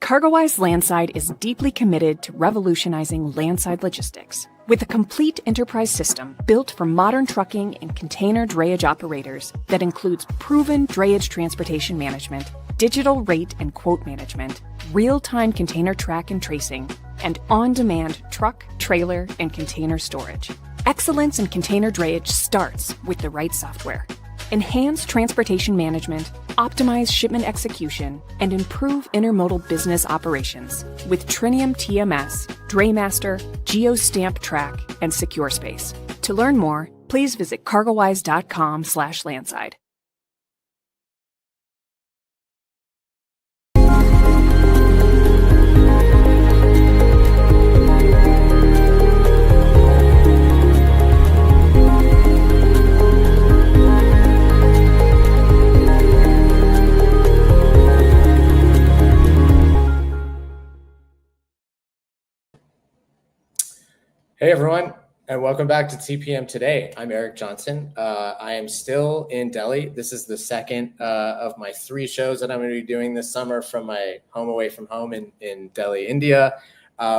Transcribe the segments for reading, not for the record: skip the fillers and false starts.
CargoWise Landside is deeply committed to revolutionizing landside logistics. With a complete enterprise system built for modern trucking and container drayage operators that includes proven drayage transportation management, digital rate and quote management, real-time container track and tracing, and on-demand truck, trailer, and container storage. Excellence in container drayage starts with the right software. Enhance transportation management, optimize shipment execution, and improve intermodal business operations with Trinium TMS, Draymaster, GeoStamp Track, and SecureSpace. To learn more, please visit cargowise.com/landside. Hey everyone, and welcome back to TPM Today. I'm Eric Johnson. I am still in Delhi. This is the second of my 3 shows that I'm going to be doing this summer from my home away from home in Delhi, India.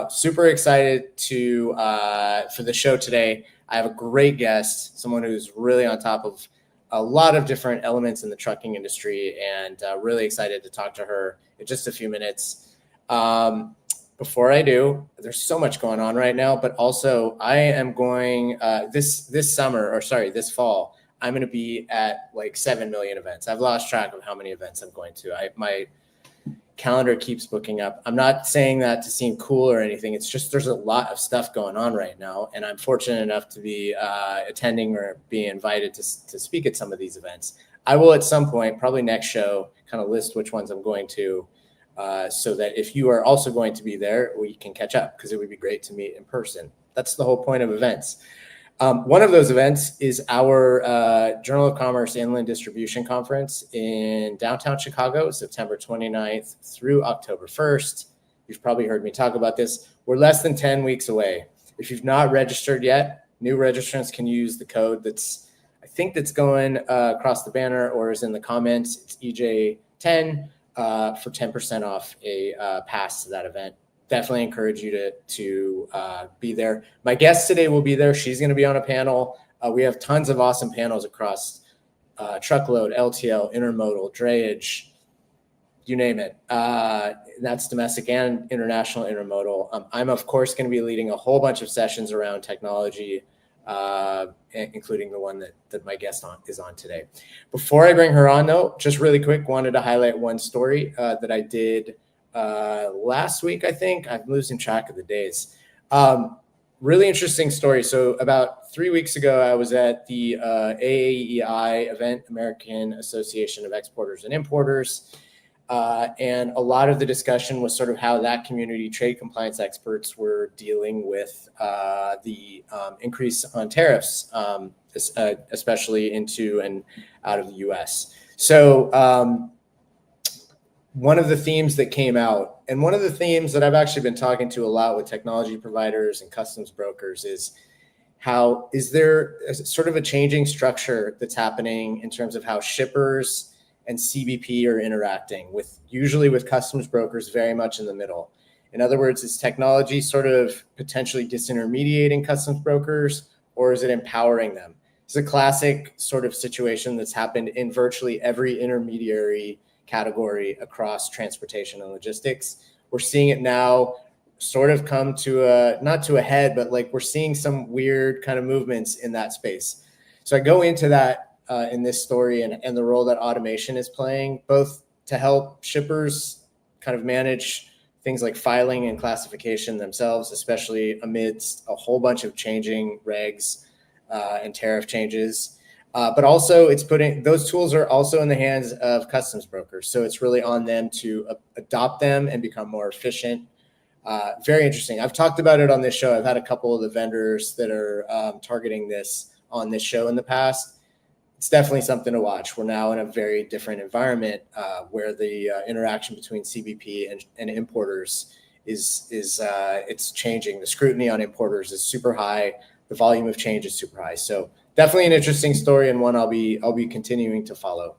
Super excited for the show today. I have a great guest, someone who's really on top of a lot of different elements in the trucking industry, and really excited to talk to her in just a few minutes. Before I do, there's so much going on right now, but also I am going this fall, I'm going to be at like 7 million events. I've lost track of how many events I'm going to. My calendar keeps booking up. I'm not saying that to seem cool or anything. It's just there's a lot of stuff going on right now, and I'm fortunate enough to be attending or being invited to speak at some of these events. I will at some point, probably next show, kind of list which ones I'm going to. So that if you are also going to be there, we can catch up, because it would be great to meet in person. That's the whole point of events. One of those events is our Journal of Commerce Inland Distribution Conference in downtown Chicago, September 29th through October 1st. You've probably heard me talk about this. We're less than 10 weeks away. If you've not registered yet, new registrants can use the code that's going across the banner or is in the comments. It's EJ10. For 10% off a pass to that event. Definitely encourage you to be there. My guest today will be there. She's going to be on a panel. We have tons of awesome panels across truckload, LTL, intermodal, drayage, you name it. That's domestic and international intermodal. I'm, of course, going to be leading a whole bunch of sessions around technology, including the one that my guest is on today. Before I bring her on, though, just really quick, wanted to highlight one story that I did last week, I think. I'm losing track of the days. Really interesting story. So about 3 weeks ago, I was at the AAEI event, American Association of Exporters and Importers. And a lot of the discussion was sort of how that community, trade compliance experts, were dealing with the increase on tariffs, especially into and out of the U.S. So one of the themes that came out, and one of the themes that I've actually been talking to a lot with technology providers and customs brokers, is how is there sort of a changing structure that's happening in terms of how shippers and CBP are interacting usually with customs brokers very much in the middle. In other words, is technology sort of potentially disintermediating customs brokers, or is it empowering them? It's a classic sort of situation that's happened in virtually every intermediary category across transportation and logistics. We're seeing it now sort of come to not to a head, but like we're seeing some weird kind of movements in that space. So I go into that in this story and the role that automation is playing, both to help shippers kind of manage things like filing and classification themselves, especially amidst a whole bunch of changing regs and tariff changes. But also those tools are also in the hands of customs brokers. So it's really on them to adopt them and become more efficient. Very interesting. I've talked about it on this show. I've had a couple of the vendors that are targeting this on this show in the past. It's definitely something to watch. We're now in a very different environment where the interaction between CBP and importers is it's changing. The scrutiny on importers is super high. The volume of change is super high. So definitely an interesting story, and one I'll be continuing to follow.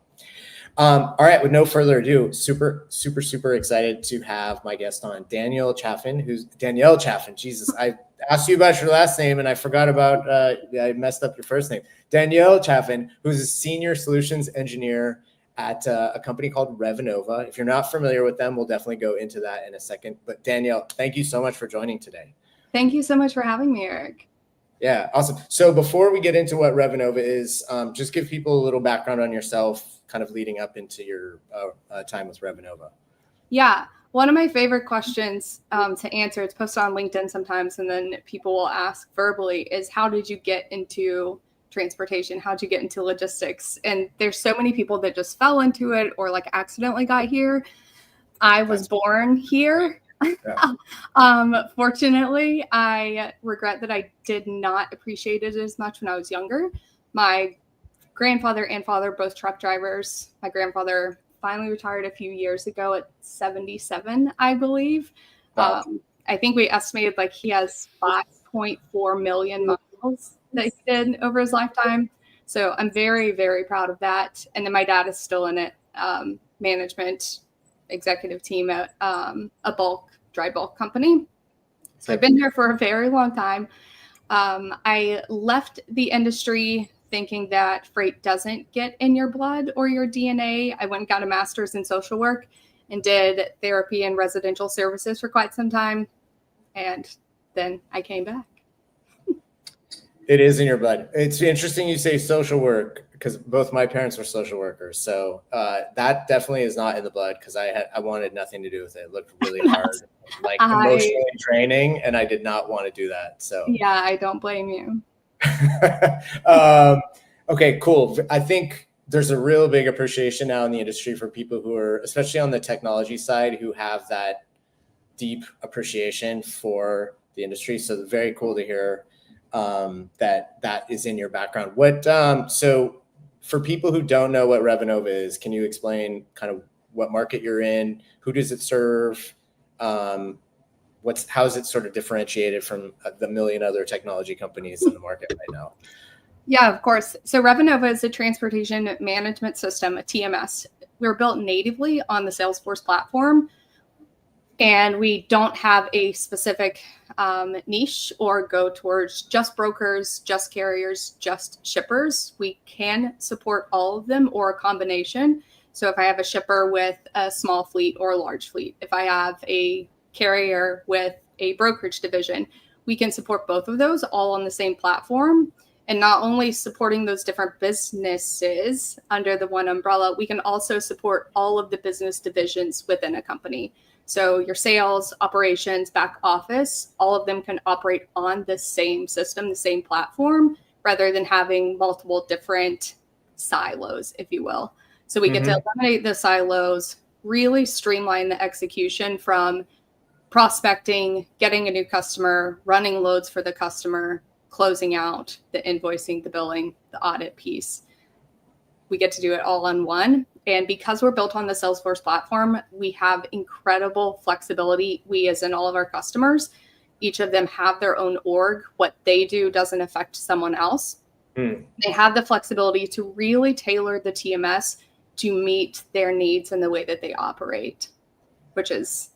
All right, with no further ado, super excited to have my guest on, Danielle Chaffin, Danielle Chaffin. Jesus, I asked you about your last name and I forgot about, I messed up your first name. Danielle Chaffin, who's a senior solutions engineer at a company called Revenova. If you're not familiar with them, we'll definitely go into that in a second. But Danielle, thank you so much for joining today. Thank you so much for having me, Eric. Yeah, awesome. So before we get into what Revenova is, just give people a little background on yourself, kind of leading up into your time with Revenova. Yeah, one of my favorite questions to answer, it's posted on LinkedIn sometimes, and then people will ask verbally, is how did you get into transportation? How'd you get into logistics? And there's so many people that just fell into it or like accidentally got here. I was born here. Yeah. Fortunately, I regret that I did not appreciate it as much when I was younger. My grandfather and father, both truck drivers. My grandfather finally retired a few years ago at 77, I believe. Wow. I think we estimated like he has 5.4 million miles that he did over his lifetime. So I'm very, very proud of that. And then my dad is still in it, management executive team at a dry bulk company. So I've been here for a very long time. I left the industry thinking that freight doesn't get in your blood or your DNA. I went and got a master's in social work and did therapy and residential services for quite some time. And then I came back. It is in your blood. It's interesting you say social work because both my parents were social workers. So that definitely is not in the blood because I wanted nothing to do with it. It looked really hard, like emotionally draining, and I did not want to do that. So yeah, I don't blame you. Okay, cool. I think there's a real big appreciation now in the industry for people who are, especially on the technology side, who have that deep appreciation for the industry. So very cool to hear that is in your background. So for people who don't know what Revenova is, can you explain kind of what market you're in? Who does it serve? How is it sort of differentiated from the million other technology companies in the market right now? Yeah, of course. So Revenova is a transportation management system, a TMS. We're built natively on the Salesforce platform, and we don't have a specific niche or go towards just brokers, just carriers, just shippers. We can support all of them or a combination. So if I have a shipper with a small fleet or a large fleet, if I have a carrier with a brokerage division, we can support both of those all on the same platform. And not only supporting those different businesses under the one umbrella, we can also support all of the business divisions within a company. So your sales, operations, back office, all of them can operate on the same system, the same platform, rather than having multiple different silos, if you will. So we get to eliminate the silos, really streamline the execution from prospecting, getting a new customer, running loads for the customer, closing out, the invoicing, the billing, the audit piece. We get to do it all on one. And because we're built on the Salesforce platform, we have incredible flexibility. We, as in all of our customers, each of them have their own org. What they do doesn't affect someone else. They have the flexibility to really tailor the TMS to meet their needs and the way that they operate, which is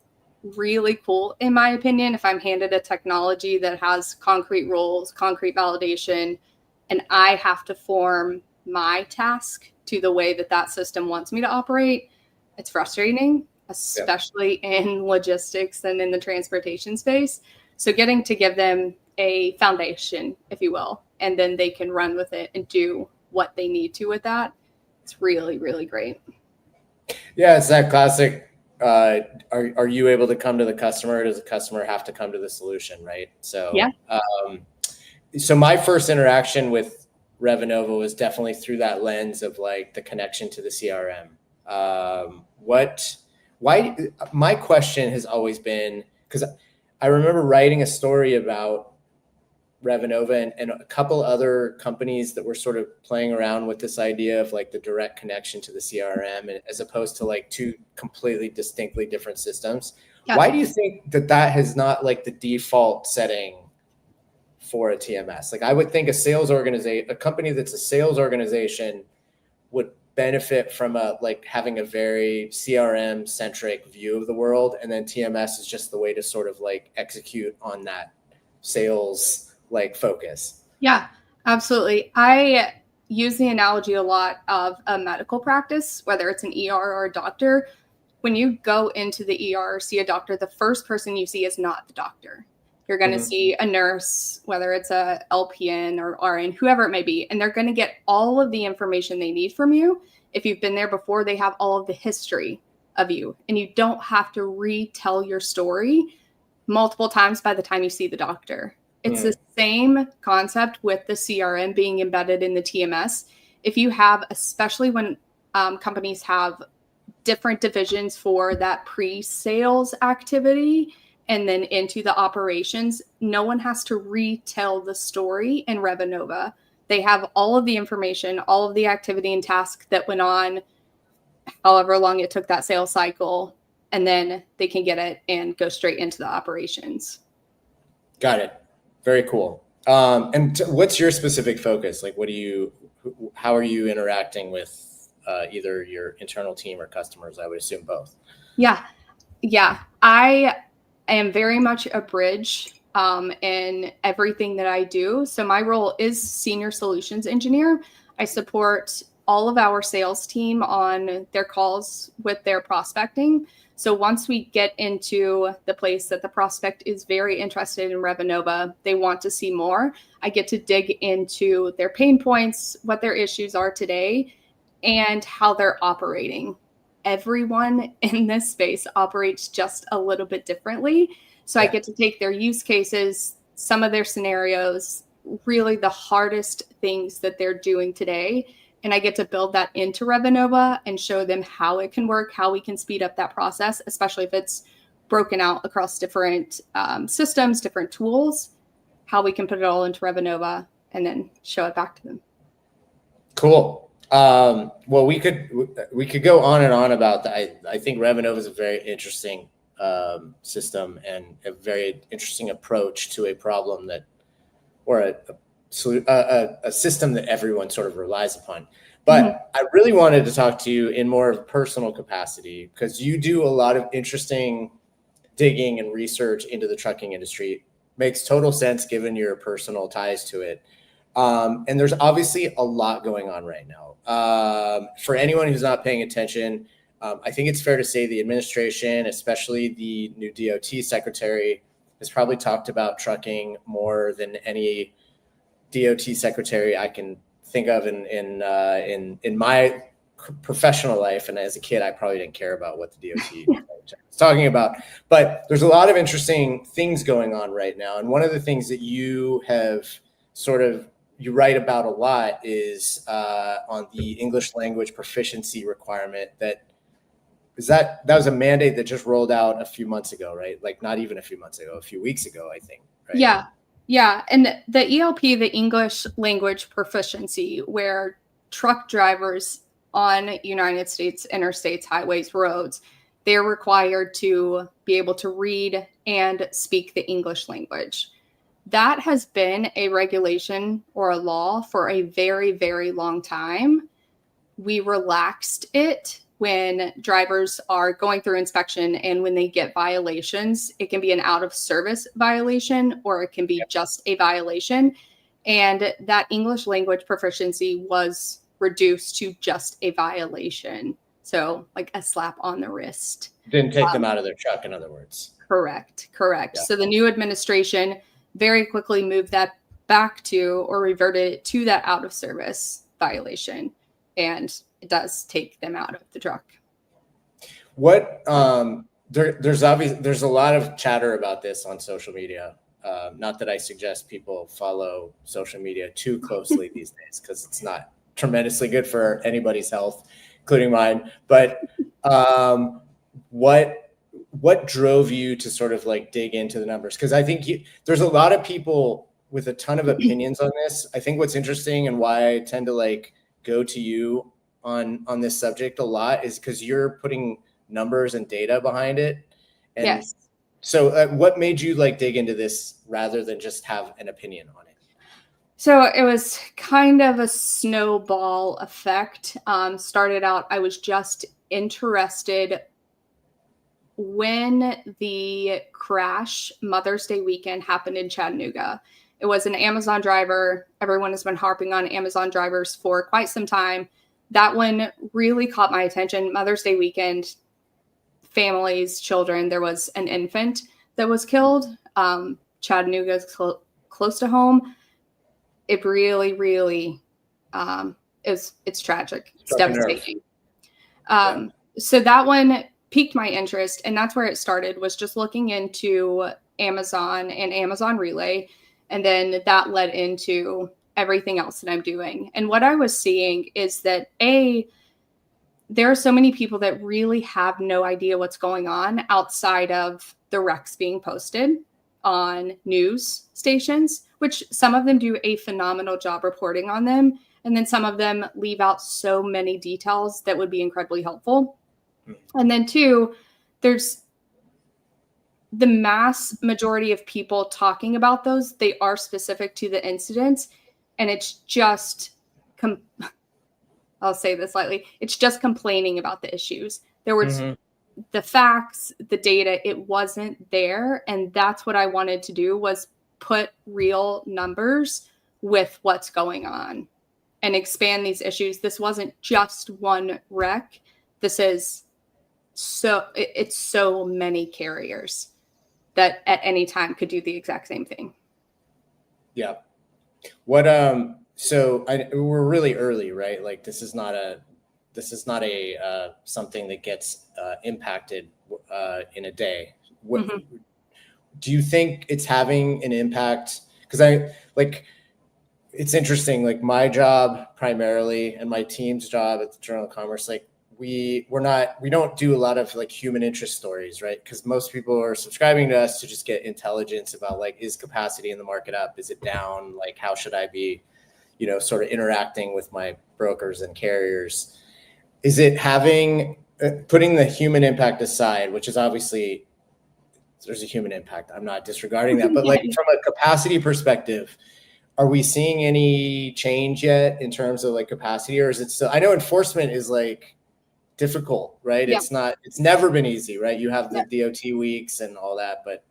really cool, in my opinion. If I'm handed a technology that has concrete roles, concrete validation, and I have to form my task to the way that that system wants me to operate, it's frustrating, especially in logistics and in the transportation space. So getting to give them a foundation, if you will, and then they can run with it and do what they need to with that, it's really, really great. Yeah, it's that classic. Are you able to come to the customer? Or does the customer have to come to the solution, right? So yeah. So my first interaction with Revenova was definitely through that lens of like the connection to the CRM. Why? My question has always been, because I remember writing a story about Revenova and a couple other companies that were sort of playing around with this idea of like the direct connection to the CRM, and as opposed to like two completely distinctly different systems. Yeah. Why do you think that has not like the default setting for a TMS? Like I would think a company that's a sales organization would benefit from having a very CRM centric view of the world, and then TMS is just the way to sort of like execute on that sales like focus. Yeah, absolutely. I use the analogy a lot of a medical practice, whether it's an ER or a doctor. When you go into the ER or see a doctor, the first person you see is not the doctor. You're going to see a nurse, whether it's a LPN or RN, whoever it may be, and they're going to get all of the information they need from you. If you've been there before, they have all of the history of you, and you don't have to retell your story multiple times by the time you see the doctor. It's the same concept with the CRM being embedded in the TMS. If you have, especially when companies have different divisions for that pre-sales activity and then into the operations, no one has to retell the story in Revenova. They have all of the information, all of the activity and task that went on, however long it took that sales cycle, and then they can get it and go straight into the operations. Got it. Very cool. And what's your specific focus? Like, how are you interacting with either your internal team or customers? I would assume both. Yeah. I am very much a bridge in everything that I do. So my role is senior solutions engineer. I support all of our sales team on their calls with their prospecting. So once we get into the place that the prospect is very interested in Revenova, they want to see more, I get to dig into their pain points, what their issues are today, and how they're operating. Everyone in this space operates just a little bit differently. So I get to take their use cases, some of their scenarios, really the hardest things that they're doing today, and I get to build that into Revenova and show them how it can work, how we can speed up that process, especially if it's broken out across different systems, different tools, how we can put it all into Revenova and then show it back to them. Cool. Well, we could go on and on about that. I think Revenova is a very interesting system and a very interesting approach to a problem or a system that everyone sort of relies upon. But I really wanted to talk to you in more of a personal capacity, because you do a lot of interesting digging and research into the trucking industry. Makes total sense given your personal ties to it. And there's obviously a lot going on right now. For anyone who's not paying attention, I think it's fair to say the administration, especially the new DOT secretary, has probably talked about trucking more than any DOT secretary I can think of in my professional life. And as a kid, I probably didn't care about what the DOT was talking about. But there's a lot of interesting things going on right now. And one of the things that you have you write about a lot is on the English language proficiency requirement. That was a mandate that just rolled out a few months ago, right? Like not even a few months ago, a few weeks ago, I think. Right? Yeah. And the ELP, the English language proficiency, where truck drivers on United States interstates, highways, roads, they're required to be able to read and speak the English language. That has been a regulation or a law for a very, very long time. We relaxed it when drivers are going through inspection, and when they get violations, it can be an out of service violation or it can be just a violation. And that English language proficiency was reduced to just a violation. So like a slap on the wrist. Didn't take them out of their truck, in other words. Correct. Yeah. So the new administration very quickly moved that back to, or reverted it to, that out of service violation. And it does take them out of the truck. What there's a lot of chatter about this on social media. Not that I suggest people follow social media too closely these days, because it's not tremendously good for anybody's health, including mine. But what drove you to sort of like dig into the numbers? Because I think there's a lot of people with a ton of opinions on this. I think what's interesting and why I tend to like go to you on this subject a lot is because you're putting numbers and data behind it. And yes. So what made you like dig into this rather than just have an opinion on it? So it was kind of a snowball effect. Started out, I was just interested when the crash Mother's Day weekend happened in Chattanooga. It was an Amazon driver. Everyone has been harping on Amazon drivers for quite some time. That one really caught my attention. Mother's Day weekend, families, children. There was an infant that was killed. Chattanooga is close to home. It really, really it's tragic. It's devastating. So that one piqued my interest, and that's where it started, was just looking into Amazon and Amazon Relay. And then that led into everything else that I'm doing. And what I was seeing is that there are so many people that really have no idea what's going on outside of the wrecks being posted on news stations, which some of them do a phenomenal job reporting on them. And then some of them leave out so many details that would be incredibly helpful. And then two, there's the mass majority of people talking about those. They are specific to the incidents. And it's just, I'll say this lightly, it's just complaining about the issues. There was the facts, the data, it wasn't there. And that's what I wanted to do, was put real numbers with what's going on and expand these issues. This wasn't just one wreck. This is it's so many carriers that at any time could do the exact same thing. Yeah. What, so we're really early, right? Like this is not a something that gets impacted in a day. What, do you think it's having an impact? Because it's interesting, like my job primarily and my team's job at the Journal of Commerce, like we don't do a lot of like human interest stories, right? Because most people are subscribing to us to just get intelligence about like, is capacity in the market up? Is it down? Like, how should I be, sort of interacting with my brokers and carriers? Is it having, putting the human impact aside, which is obviously there's a human impact, I'm not disregarding that, but like from a capacity perspective, are we seeing any change yet in terms of like capacity, or is it still, I know enforcement is like difficult, right? Yeah. It's never been easy, right? You have the DOT weeks and all that, but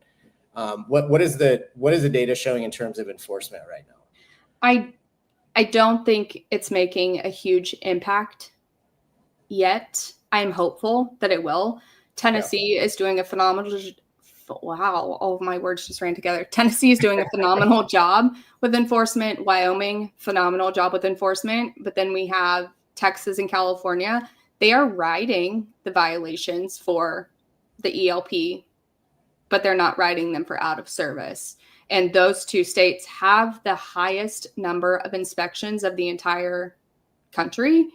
what is the data showing in terms of enforcement right now? I don't think it's making a huge impact yet. I'm hopeful that it will. Tennessee is doing a phenomenal, wow, all of my words just ran together. Tennessee is doing a phenomenal job with enforcement. Wyoming, phenomenal job with enforcement. But then we have Texas and California. They are writing the violations for the ELP, but they're not writing them for out of service. And those two states have the highest number of inspections of the entire country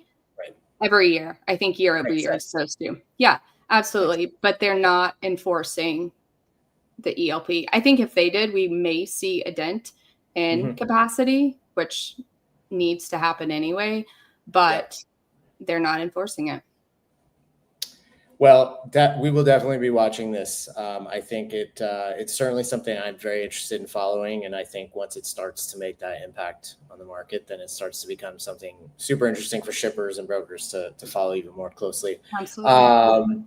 every year. I think year over year is supposed to. Yeah, absolutely. But they're not enforcing the ELP. I think if they did, we may see a dent in capacity, which needs to happen anyway, but they're not enforcing it. Well, we will definitely be watching this. I think it's certainly something I'm very interested in following. And I think once it starts to make that impact on the market, then it starts to become something super interesting for shippers and brokers to follow even more closely. Absolutely.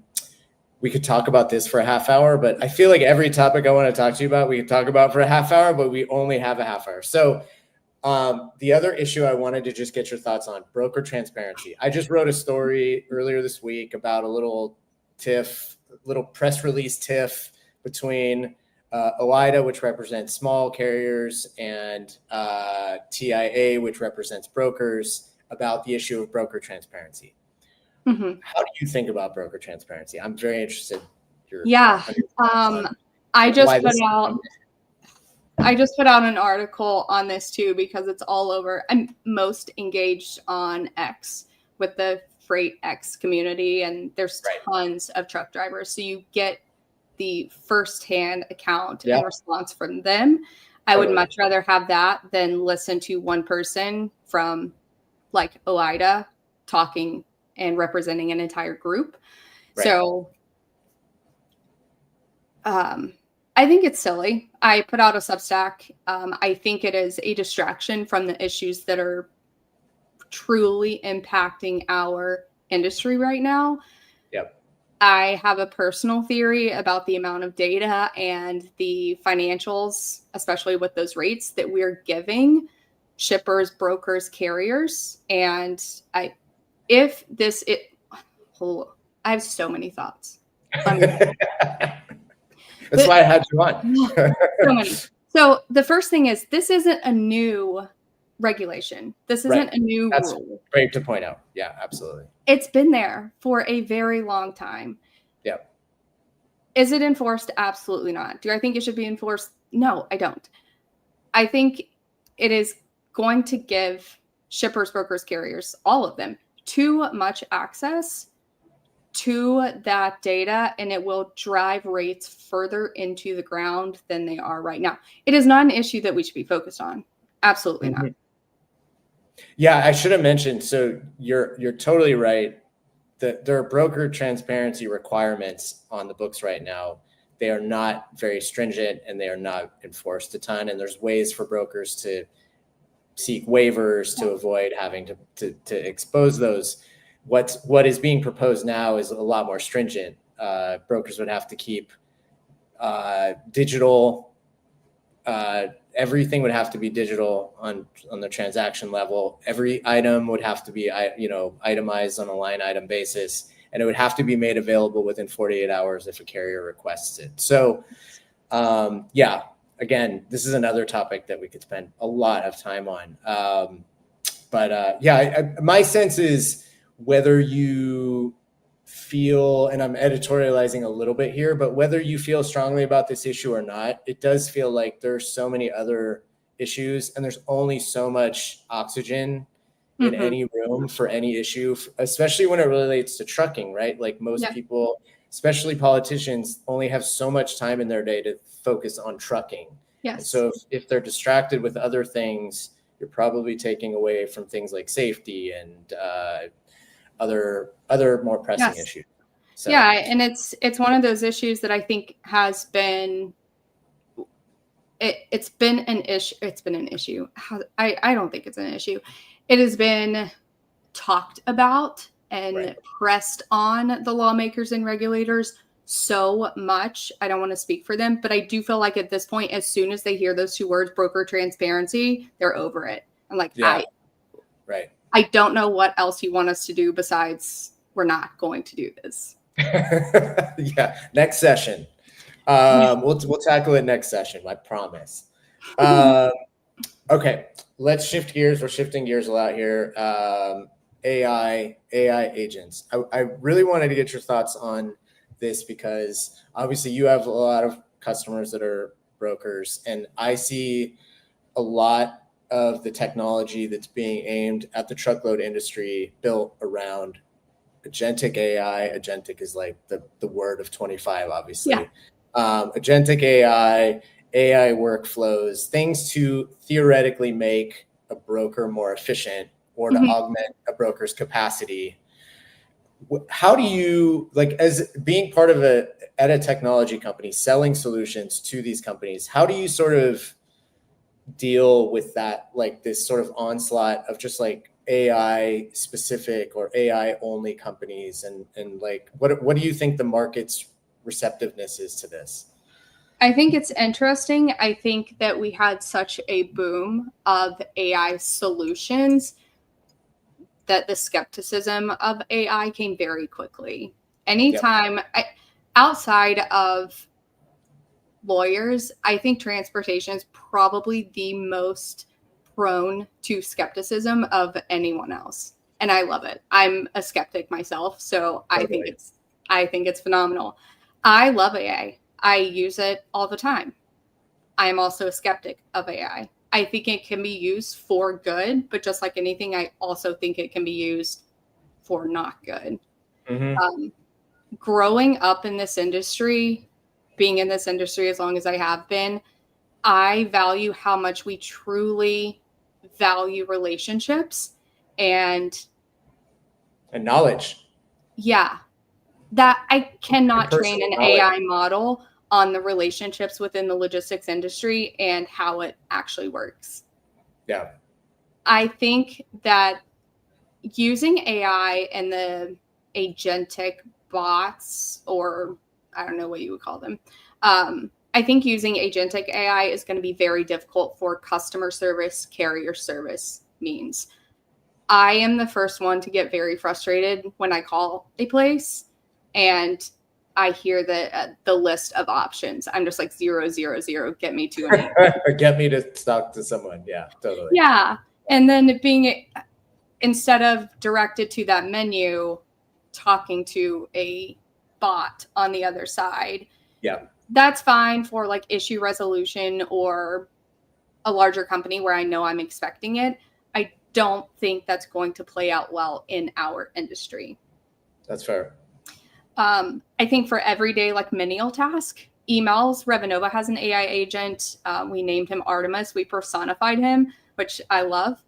We could talk about this for a half hour, but I feel like every topic I want to talk to you about, we could talk about for a half hour, but we only have a half hour. So the other issue I wanted to just get your thoughts on, broker transparency. I just wrote a story earlier this week about a little press release tiff between OIDA, which represents small carriers, and TIA, which represents brokers, about the issue of broker transparency. How do you think about broker transparency? I'm very interested. I just put out an article on this too, because it's all over. I'm most engaged on X with the Freight X community, and there's tons of truck drivers. So you get the firsthand account and response from them. I would much rather have that than listen to one person from like OIDA talking and representing an entire group. So I I think it's silly. I put out a Substack. I think it is a distraction from the issues that are truly impacting our industry right now. Yep. I have a personal theory about the amount of data and the financials, especially with those rates that we're giving shippers, brokers, carriers. And I have so many thoughts. That's why I had you on. So many. So the first thing is, this isn't a new regulation. This isn't a new That's rule. great to point out. Yeah, absolutely. It's been there for a very long time. Yep. Is it enforced? Absolutely not. Do I think it should be enforced? No, I don't. I think it is going to give shippers, brokers, carriers, all of them, too much access to that data, and it will drive rates further into the ground than they are right now. It is not an issue that we should be focused on. Absolutely not. Yeah, I should have mentioned. So you're totally right. There are broker transparency requirements on the books right now. They are not very stringent and they are not enforced a ton. And there's ways for brokers to seek waivers to avoid having to expose those. What is being proposed now is a lot more stringent. Brokers would have to keep digital. Everything would have to be digital on the transaction level. Every item would have to be, itemized on a line item basis, and it would have to be made available within 48 hours if a carrier requests it. So, again, this is another topic that we could spend a lot of time on. My sense is, whether you feel, and I'm editorializing a little bit here, but whether you feel strongly about this issue or not, it does feel like there's so many other issues and there's only so much oxygen in any room for any issue, especially when it relates to trucking, right? Like most people, especially politicians, only have so much time in their day to focus on trucking. Yes. And so if they're distracted with other things, you're probably taking away from things like safety and other more pressing issues. So. Yeah, and it's one of those issues that I think has been it's been an issue. It's been an issue. I don't think it's an issue. It has been talked about and pressed on the lawmakers and regulators so much. I don't want to speak for them, but I do feel like at this point, as soon as they hear those two words, broker transparency, they're over it. I'm like, I don't know what else you want us to do besides we're not going to do this. Next session. We'll tackle it next session, I promise. Okay, let's shift gears. We're shifting gears a lot here. AI agents. I really wanted to get your thoughts on this because obviously you have a lot of customers that are brokers, and I see a lot of the technology that's being aimed at the truckload industry built around agentic AI. Agentic is like the word of 25, obviously. Yeah. Agentic AI workflows, things to theoretically make a broker more efficient or to augment a broker's capacity. How do you, like, as being part of a technology company, selling solutions to these companies, how do you sort of deal with that, like this sort of onslaught of just like AI specific or AI only companies, and like what do you think the market's receptiveness is to this? I think it's interesting. I think that we had such a boom of AI solutions that the skepticism of AI came very quickly. Anytime outside of lawyers, I think transportation is probably the most prone to skepticism of anyone else. And I love it. I'm a skeptic myself, so I think it's phenomenal. I love AI. I use it all the time. I am also a skeptic of AI. I think it can be used for good, but just like anything, I also think it can be used for not good. Growing up in this industry, being in this industry as long as I have been, I value how much we truly value relationships and knowledge. Yeah. That I cannot train an AI model on the relationships within the logistics industry and how it actually works. Yeah. I think that using AI and the agentic bots, or I don't know what you would call them, I think using agentic AI is going to be very difficult for customer service, carrier service means. I am the first one to get very frustrated when I call a place and I hear the list of options. I'm just like 000, get me to an or get me to talk to someone. Yeah, totally. Yeah. And then being, instead of directed to that menu, talking to a bot on the other side. Yeah. That's fine for like issue resolution or a larger company where I know I'm expecting it. I don't think that's going to play out well in our industry. That's fair. I think for everyday like menial task, emails, Revenova has an AI agent. We named him Artemis. We personified him, which I love.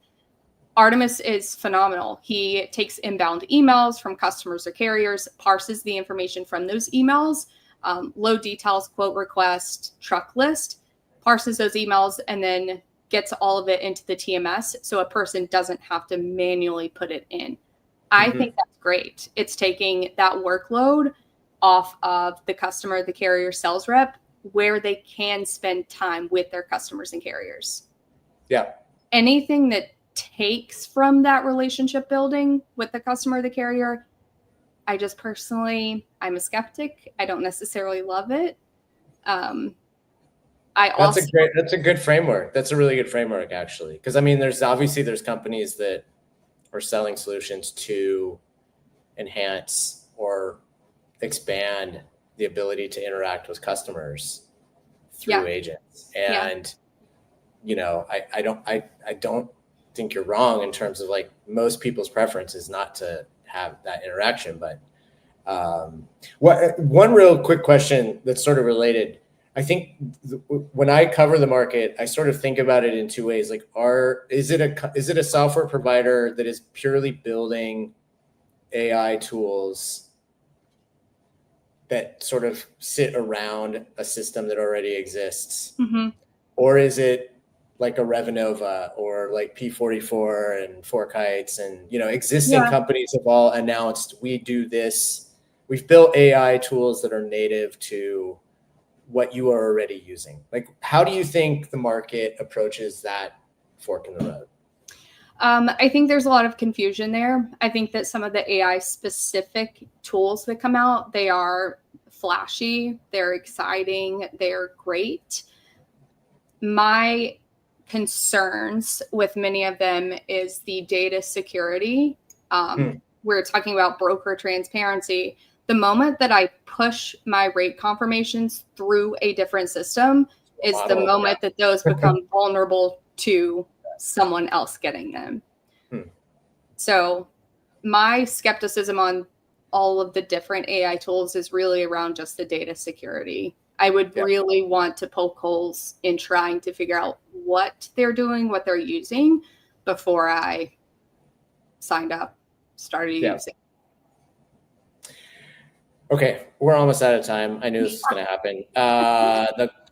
Artemis is phenomenal. He takes inbound emails from customers or carriers, parses the information from those emails, load details, quote request, truck list, parses those emails, and then gets all of it into the TMS so a person doesn't have to manually put it in. I think that's great. It's taking that workload off of the customer, the carrier sales rep, where they can spend time with their customers and carriers. Yeah. Anything that takes from that relationship building with the customer, the carrier, I just personally, I'm a skeptic. I don't necessarily love it. That's a good framework. That's a really good framework, actually. Because I mean, there's companies that are selling solutions to enhance or expand the ability to interact with customers through agents. And, you know, I don't think you're wrong in terms of like most people's preference is not to have that interaction. But one real quick question that's sort of related. I think when I cover the market, I sort of think about it in two ways. Like, is it a software provider that is purely building AI tools that sort of sit around a system that already exists? Or is it like a Revenova or like P44 and Four Kites and, you know, existing companies have all announced, we do this. We've built AI tools that are native to what you are already using. Like, how do you think the market approaches that fork in the road? I think there's a lot of confusion there. I think that some of the AI specific tools that come out, they are flashy, they're exciting, they're great. My concerns with many of them is the data security. We're talking about broker transparency. The moment that I push my rate confirmations through a different system is the moment that those become vulnerable to someone else getting them. So my skepticism on all of the different AI tools is really around just the data security. I would really want to poke holes in trying to figure out what they're doing, what they're using before I signed up, started using. Okay, we're almost out of time. I knew this was going to happen.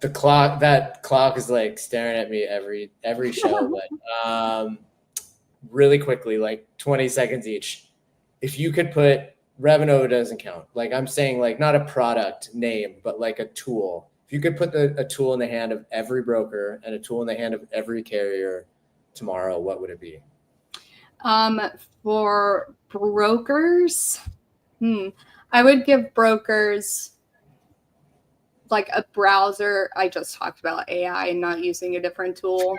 The clock is like staring at me every show. But really quickly, like 20 seconds each. If you could put Revenova doesn't count. Like I'm saying, like not a product name, but like a tool. If you could put a tool in the hand of every broker and a tool in the hand of every carrier tomorrow, what would it be? For brokers, I would give brokers like a browser. I just talked about AI and not using a different tool.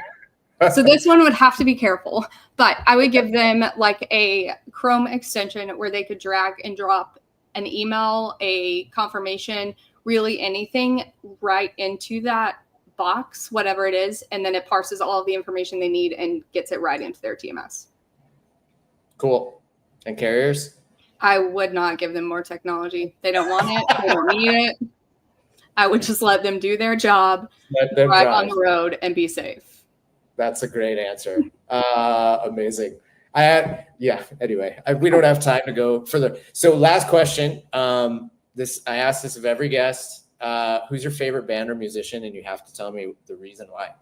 So this one would have to be careful, but I would give them like a Chrome extension where they could drag and drop an email, a confirmation, really anything right into that box, whatever it is. And then it parses all of the information they need and gets it right into their TMS. Cool. And carriers? I would not give them more technology. They don't want it. They don't need it. I would just let them do their job, drive on the road, and be safe. That's a great answer. Amazing. Anyway, we don't have time to go further. So last question. I asked this of every guest. who's your favorite band or musician? And you have to tell me the reason why.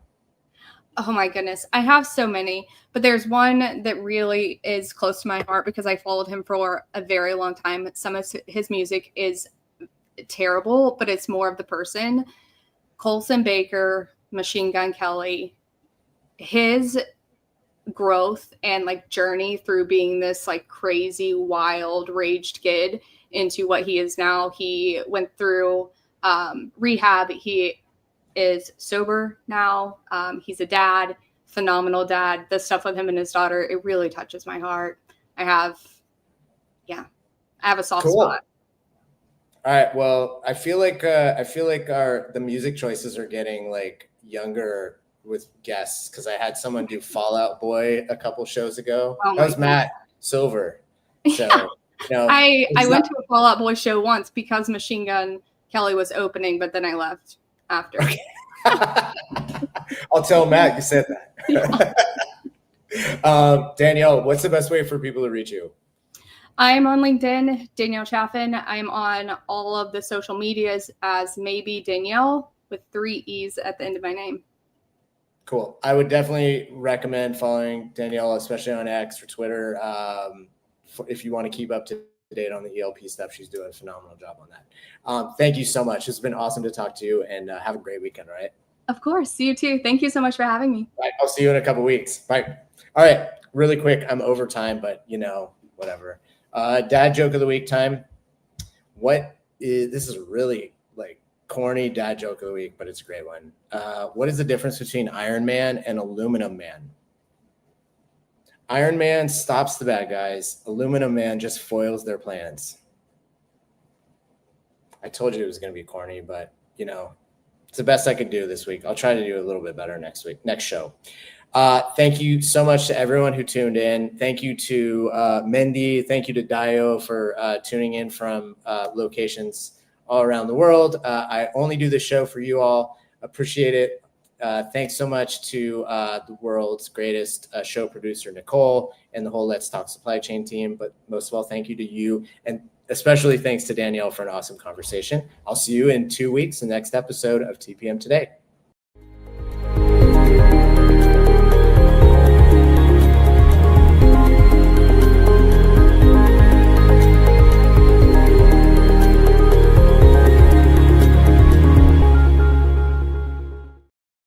Oh my goodness. I have so many, but there's one that really is close to my heart because I followed him for a very long time. Some of his music is terrible, but it's more of the person. Colson Baker, Machine Gun Kelly, his growth and like journey through being this like crazy, wild, raged kid into what he is now. He went through rehab. He is sober now. He's a dad, phenomenal dad. The stuff with him and his daughter, it really touches my heart. I have a soft spot. All right. Well, I feel like the music choices are getting like younger with guests because I had someone do Fall Out Boy a couple shows ago. Oh that was God. Matt Silver. So I went to a Fall Out Boy show once because Machine Gun Kelly was opening, but then I left after. Okay. I'll tell Matt you said that. Danielle, what's the best way for people to reach you? I'm on LinkedIn, Danielle Chaffin. I'm on all of the social medias as maybe Danielle with 3 E's at the end of my name. Cool. I would definitely recommend following Danielle, especially on X or Twitter, if you want to keep up to date on the ELP stuff. She's doing a phenomenal job on that. Thank you so much. It's been awesome to talk to you, and have a great weekend, all right? Of course. You too. Thank you so much for having me. All right, I'll see you in a couple weeks. Bye. All right. Really quick. I'm over time, but whatever. Dad joke of the week time. This is really like corny dad joke of the week, but it's a great one. What is the difference between Iron Man and Aluminum Man? Iron Man stops the bad guys. Aluminum Man just foils their plans. I told you it was going to be corny, but it's the best I could do this week. I'll try to do a little bit better next show. Thank you so much to everyone who tuned in. Thank you to Mendy. Thank you to Dio for tuning in from locations all around the world. I only do this show for you all. Appreciate it. Thanks so much to the world's greatest show producer, Nicole, and the whole Let's Talk Supply Chain team. But most of all, thank you to you. And especially thanks to Danielle for an awesome conversation. I'll see you in 2 weeks, the next episode of TPM Today.